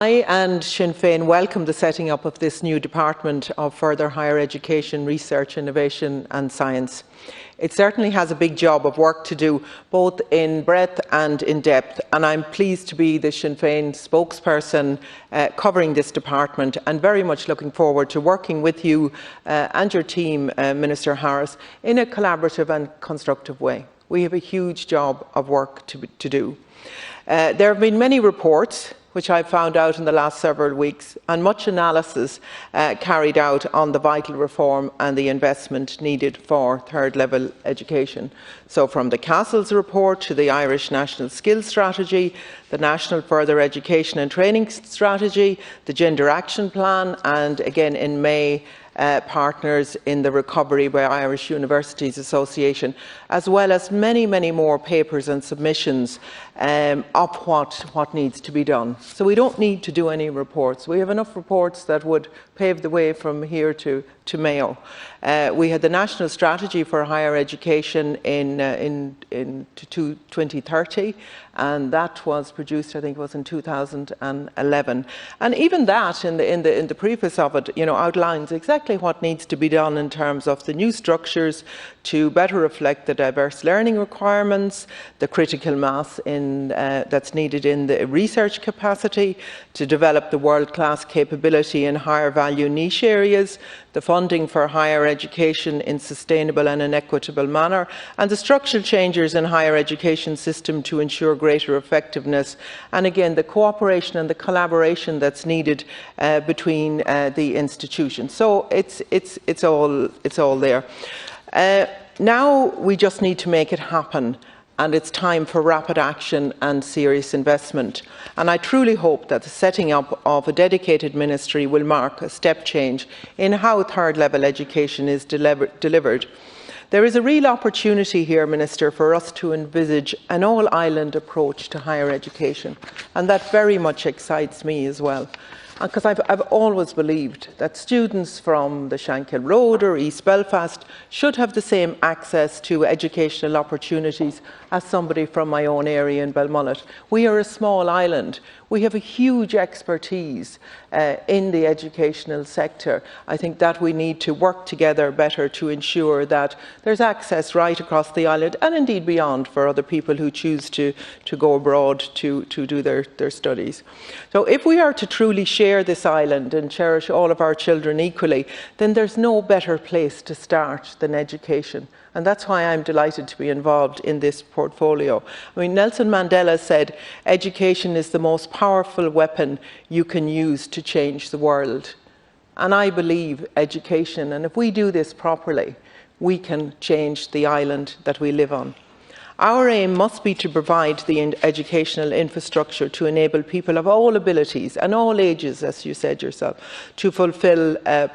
I and Sinn Fein welcome the setting up of this new Department of Further Higher Education, Research, Innovation and Science. It certainly has a big job of work to do, both in breadth and in depth, and I'm pleased to be the Sinn Fein spokesperson covering this department, and very much looking forward to working with you and your team, Minister Harris, in a collaborative and constructive way. We have a huge job of work to do. There have been many reports which I've found out in the last several weeks, and much analysis carried out on the vital reform and the investment needed for third-level education. So from the Castle's report to the Irish National Skills Strategy, the National Further Education and Training Strategy, the Gender Action Plan, and again in May, partners in the Recovery by Irish Universities Association, as well as many, many more papers and submissions of what needs to be done. So we don't need to do any reports. We have enough reports that would pave the way from here to Mayo. We had the National Strategy for Higher Education in 2030, and that was produced, I think it was in 2011. And even that, in the preface of it, outlines exactly what needs to be done in terms of the new structures to better reflect the diverse learning requirements, the critical mass that's needed in the research capacity, to develop the world-class capability in higher value niche areas, the funding for higher education in sustainable and an equitable manner, and the structural changes in higher education system to ensure greater effectiveness, and again the cooperation and the collaboration that's needed between the institutions. So it's all there. Now we just need to make it happen, and it's time for rapid action and serious investment. And I truly hope that the setting up of a dedicated ministry will mark a step change in how third-level education is delivered. There is a real opportunity here, Minister, for us to envisage an all-island approach to higher education, and that very much excites me as well. Because I've always believed that students from the Shankill Road or East Belfast should have the same access to educational opportunities as somebody from my own area in Belmullet. We are a small island. We have a huge expertise in the educational sector. I think that we need to work together better to ensure that there's access right across the island and indeed beyond for other people who choose to go abroad to do their studies. So if we are to truly share this island and cherish all of our children equally, then there's no better place to start than education. And that's why I'm delighted to be involved in this portfolio. I mean, Nelson Mandela said, education is the most powerful weapon you can use to change the world. And I believe education, and if we do this properly, we can change the island that we live on. Our aim must be to provide the educational infrastructure to enable people of all abilities and all ages, as you said yourself, to fulfil their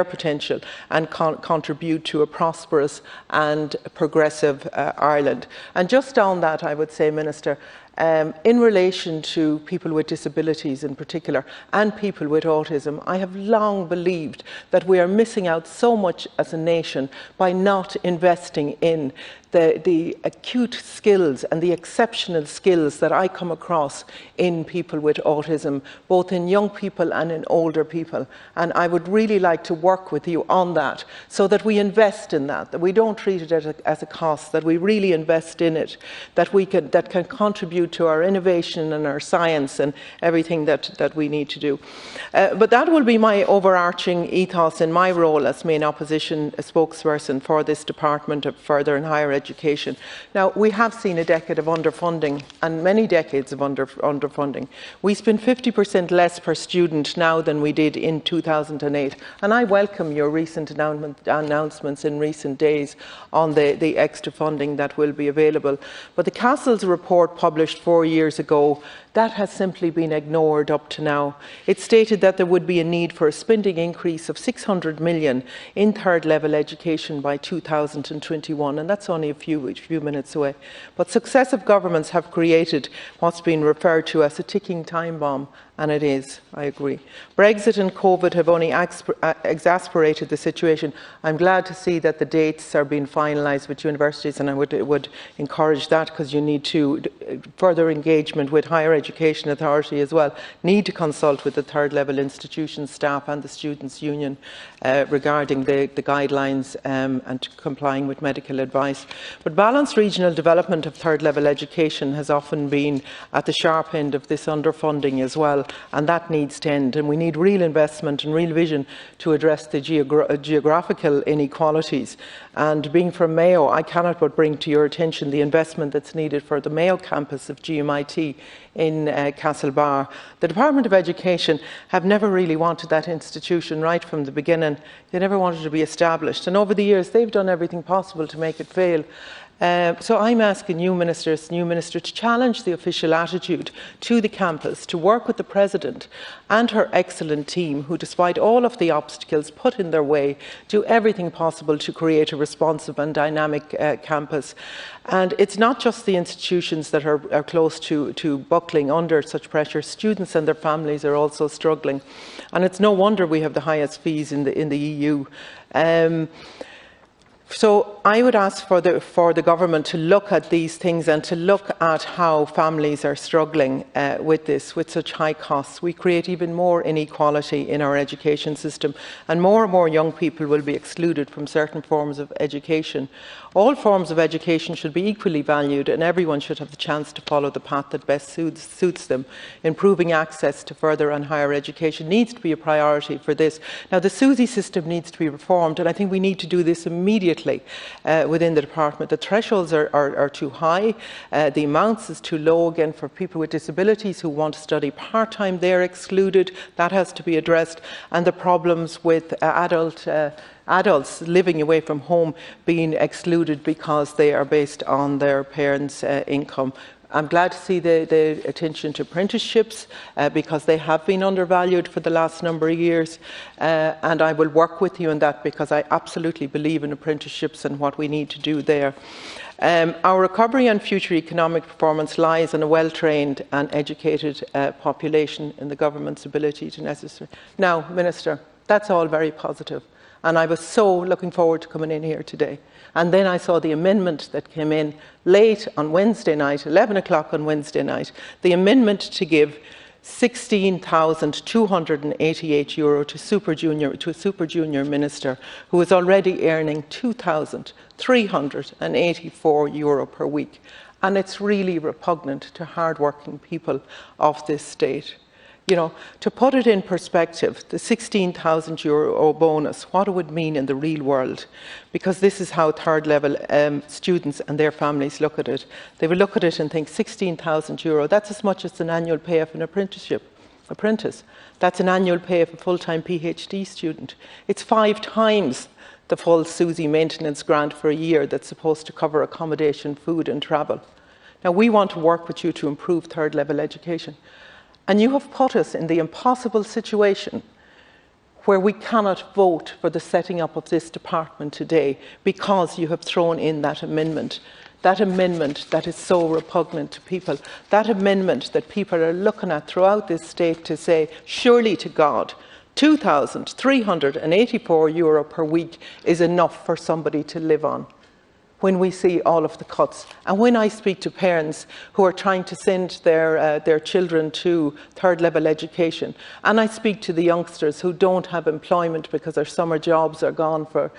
potential and contribute to a prosperous and progressive Ireland. And just on that, I would say, Minister, in relation to people with disabilities in particular and people with autism, I have long believed that we are missing out so much as a nation by not investing in the acute skills and the exceptional skills that I come across in people with autism, both in young people and in older people. And I would really like to work with you on that so that we invest in that we don't treat it as a cost, that we really invest in it, that can contribute to our innovation and our science and everything that we need to do. But that will be my overarching ethos in my role as main opposition spokesperson for this Department of Further and Higher Education. Now, we have seen a decade of underfunding and many decades of underfunding. We spend 50% less per student now than we did in 2008, and I welcome your recent announcements in recent days on the extra funding that will be available. But the Castle's report published 4 years ago, that has simply been ignored up to now. It stated that there would be a need for a spending increase of 600 million in third-level education by 2021, and that's only a few minutes away. But successive governments have created what's been referred to as a ticking time bomb, And it is, I agree. Brexit and COVID have only exasperated the situation. I'm glad to see that the dates are being finalised with universities, and I would encourage that, because you need to further engagement with Higher Education Authority as well. Need to consult with the third level institutions, staff and the Students' Union regarding the guidelines and complying with medical advice. But balanced regional development of third level education has often been at the sharp end of this underfunding as well. And that needs to end, and we need real investment and real vision to address the geographical inequalities. And being from Mayo, I cannot but bring to your attention the investment that's needed for the Mayo campus of GMIT in Castlebar. The Department of Education have never really wanted that institution right from the beginning. They never wanted to be established, and over the years they've done everything possible to make it fail. So I'm asking you, Minister, to challenge the official attitude to the campus, to work with the President and her excellent team, who, despite all of the obstacles put in their way, do everything possible to create a responsive and dynamic campus. And it's not just the institutions that are close to buckling under such pressure. Students and their families are also struggling. And it's no wonder we have the highest fees in the EU. So I would ask for the government to look at these things and to look at how families are struggling with this, with such high costs. We create even more inequality in our education system, and more young people will be excluded from certain forms of education. All forms of education should be equally valued, and everyone should have the chance to follow the path that best suits them. Improving access to further and higher education needs to be a priority for this. Now, the SUSI system needs to be reformed, and I think we need to do this immediately within the department. The thresholds are too high, the amounts is too low. Again, for people with disabilities who want to study part-time, they're excluded. That has to be addressed. And the problems with adults living away from home being excluded because they are based on their parents' income. I'm glad to see the attention to apprenticeships because they have been undervalued for the last number of years, and I will work with you on that, because I absolutely believe in apprenticeships and what we need to do there. Our recovery and future economic performance lies on a well-trained and educated population in the government's ability to necessary. Now, Minister, that's all very positive. And I was so looking forward to coming in here today. And then I saw the amendment that came in late on Wednesday night, 11 o'clock on Wednesday night, the amendment to give €16,288 to a super junior minister who is already earning €2,384 per week. And it's really repugnant to hard-working people of this state. You know, to put it in perspective, the €16,000 bonus, what it would mean in the real world, because this is how third level students and their families look at it. They will look at it and think €16,000, that's as much as an annual pay of an apprentice. That's an annual pay of a full-time PhD student. It's 5 times the full SUSI maintenance grant for a year that's supposed to cover accommodation, food and travel. Now, we want to work with you to improve third level education. And you have put us in the impossible situation where we cannot vote for the setting up of this department today because you have thrown in that amendment that is so repugnant to people, that amendment that people are looking at throughout this state to say, surely to God, €2,384 per week is enough for somebody to live on. When we see all of the cuts. And when I speak to parents who are trying to send their children to third level education, and I speak to the youngsters who don't have employment because their summer jobs are gone for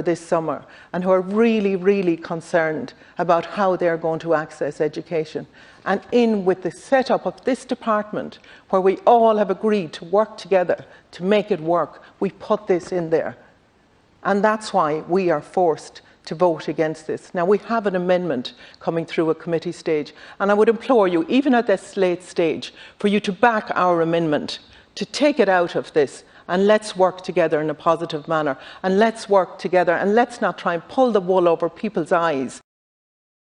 this summer, and who are really, really concerned about how they're going to access education. And in with the setup of this department, where we all have agreed to work together to make it work, we put this in there. And that's why we are forced to vote against this. Now, we have an amendment coming through a committee stage, and I would implore you, even at this late stage, for you to back our amendment, to take it out of this, and let's work together in a positive manner, and let's work together, and let's not try and pull the wool over people's eyes.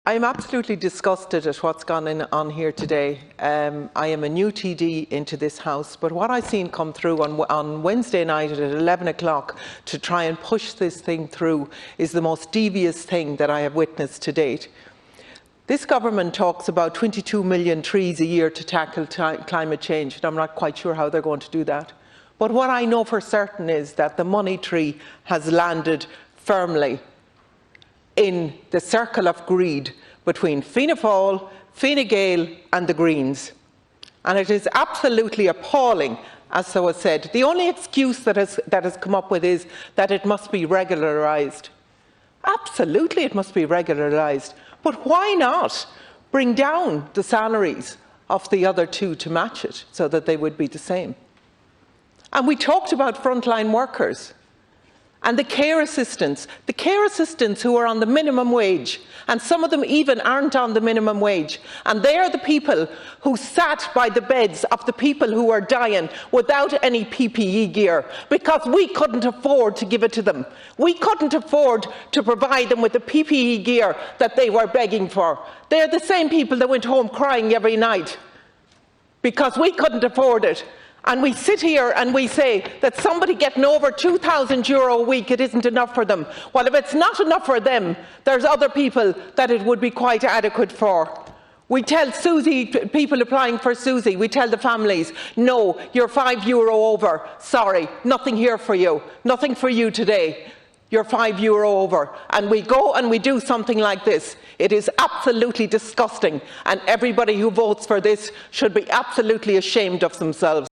I'm absolutely disgusted at what's gone on here today. I am a new TD into this House, but what I've seen come through on Wednesday night at 11 o'clock to try and push this thing through is the most devious thing that I have witnessed to date. This government talks about 22 million trees a year to tackle climate change, and I'm not quite sure how they're going to do that. But what I know for certain is that the money tree has landed firmly in the circle of greed between Fianna Fáil, Fine Gael and the Greens. And it is absolutely appalling, as so was said. The only excuse that has come up with is that it must be regularised. Absolutely it must be regularised. But why not bring down the salaries of the other two to match it so that they would be the same? And we talked about frontline workers and the care assistants who are on the minimum wage, and some of them even aren't on the minimum wage. And they are the people who sat by the beds of the people who were dying without any PPE gear because we couldn't afford to give it to them. We couldn't afford to provide them with the PPE gear that they were begging for. They're the same people that went home crying every night because we couldn't afford it. And we sit here and we say that somebody getting over €2,000 a week, it isn't enough for them. Well, if it's not enough for them, there's other people that it would be quite adequate for. We tell Susie, people applying for Susie, we tell the families, no, you're €5 over. Sorry, nothing here for you. Nothing for you today. You're €5 over. And we go and we do something like this. It is absolutely disgusting. And everybody who votes for this should be absolutely ashamed of themselves.